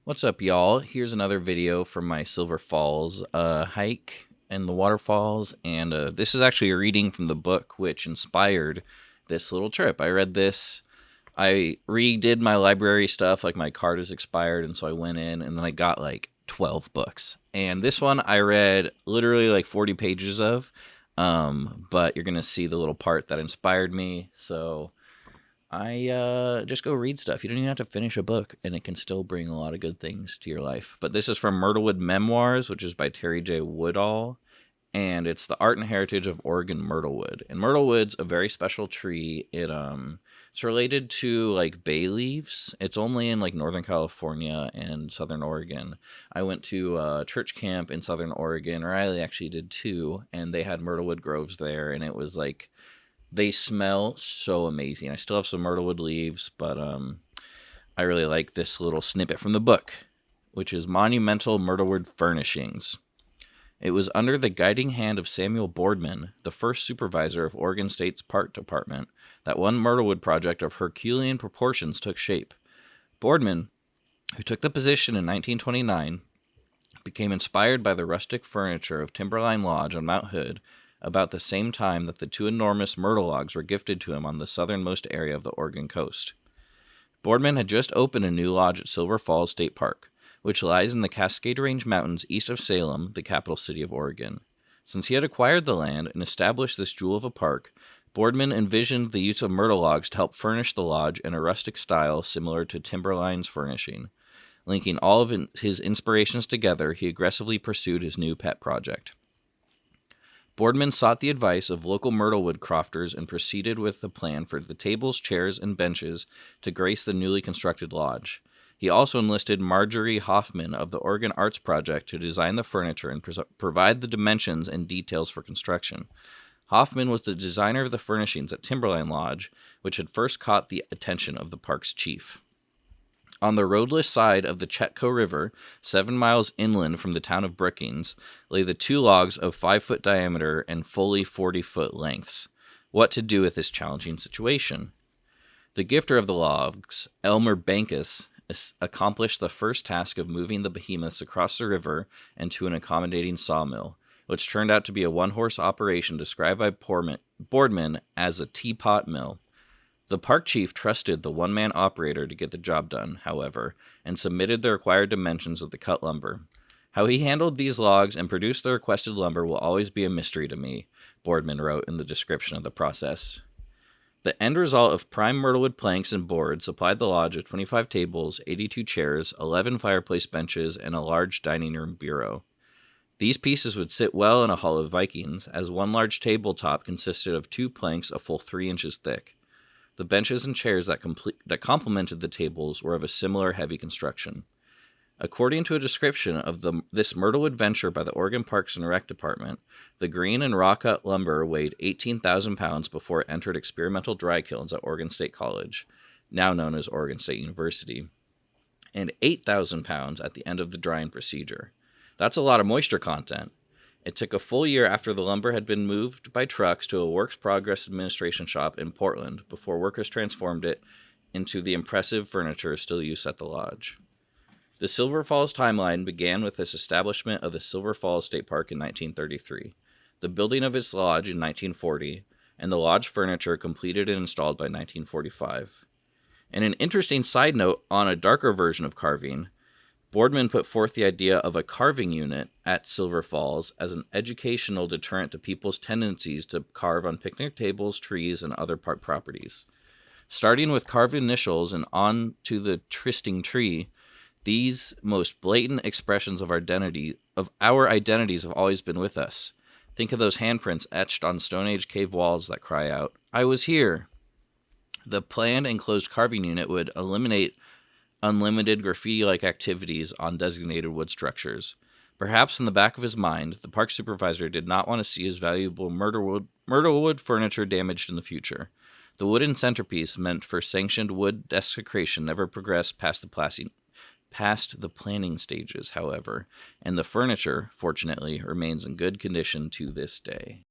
What's up, y'all? Here's another video from my Silver Falls hike and the waterfalls, and this is actually a reading from the book which inspired this little trip. I read this. I redid my library stuff, like my card is expired, and so I went in, and then I got like 12 books. And this one I read literally like 40 pages of, but you're going to see the little part that inspired me, so I just go read stuff. You don't even have to finish a book, and it can still bring a lot of good things to your life. But this is from Myrtlewood Memoirs, which is by Terry J. Woodall, and it's the art and heritage of Oregon myrtlewood. And myrtlewood's a very special tree. It's related to like bay leaves. It's only in like Northern California and Southern Oregon. I went to church camp in Southern Oregon. Riley actually did too, and they had myrtlewood groves there, and it was like they smell so amazing. I still have some myrtlewood leaves, but I really like this little snippet from the book, which is Monumental Myrtlewood Furnishings. It was under the guiding hand of Samuel Boardman, the first supervisor of Oregon State's Park Department, that one myrtlewood project of Herculean proportions took shape. Boardman, who took the position in 1929, became inspired by the rustic furniture of Timberline Lodge on Mount Hood about the same time that the two enormous myrtle logs were gifted to him on the southernmost area of the Oregon coast. Boardman had just opened a new lodge at Silver Falls State Park, which lies in the Cascade Range Mountains east of Salem, the capital city of Oregon. Since he had acquired the land and established this jewel of a park, Boardman envisioned the use of myrtle logs to help furnish the lodge in a rustic style similar to Timberline's furnishing. Linking all of his inspirations together, he aggressively pursued his new pet project. Boardman sought the advice of local myrtlewood crofters and proceeded with the plan for the tables, chairs, and benches to grace the newly constructed lodge. He also enlisted Marjorie Hoffman of the Oregon Arts Project to design the furniture and provide the dimensions and details for construction. Hoffman was the designer of the furnishings at Timberline Lodge, which had first caught the attention of the park's chief. On the roadless side of the Chetco River, 7 miles inland from the town of Brookings, lay the two logs of 5-foot diameter and fully 40-foot lengths. What to do with this challenging situation? The gifter of the logs, Elmer Bankus, accomplished the first task of moving the behemoths across the river and to an accommodating sawmill, which turned out to be a one-horse operation described by Boardman as a teapot mill. The park chief trusted the one-man operator to get the job done, however, and submitted the required dimensions of the cut lumber. How he handled these logs and produced the requested lumber will always be a mystery to me, Boardman wrote in the description of the process. The end result of prime myrtlewood planks and boards supplied the lodge with 25 tables, 82 chairs, 11 fireplace benches, and a large dining room bureau. These pieces would sit well in a hall of Vikings, as one large tabletop consisted of 2 planks a full 3 inches thick. The benches and chairs that complemented the tables were of a similar heavy construction. According to a description of this myrtlewood venture by the Oregon Parks and Rec Department, the green and raw cut lumber weighed 18,000 pounds before it entered experimental dry kilns at Oregon State College, now known as Oregon State University, and 8,000 pounds at the end of the drying procedure. That's a lot of moisture content. It took a full year after the lumber had been moved by trucks to a Works Progress Administration shop in Portland before workers transformed it into the impressive furniture still used at the lodge. The Silver Falls timeline began with this establishment of the Silver Falls State Park in 1933, the building of its lodge in 1940, and the lodge furniture completed and installed by 1945. And an interesting side note on a darker version of carving, Boardman put forth the idea of a carving unit at Silver Falls as an educational deterrent to people's tendencies to carve on picnic tables, trees, and other park properties. Starting with carved initials and on to the trysting tree, these most blatant expressions of our identities have always been with us. Think of those handprints etched on Stone Age cave walls that cry out, "I was here." The planned enclosed carving unit would eliminate unlimited graffiti-like activities on designated wood structures. Perhaps in the back of his mind, the park supervisor did not want to see his valuable myrtlewood furniture damaged in the future. The wooden centerpiece meant for sanctioned wood desecration never progressed past the planning stages, however, and the furniture, fortunately, remains in good condition to this day.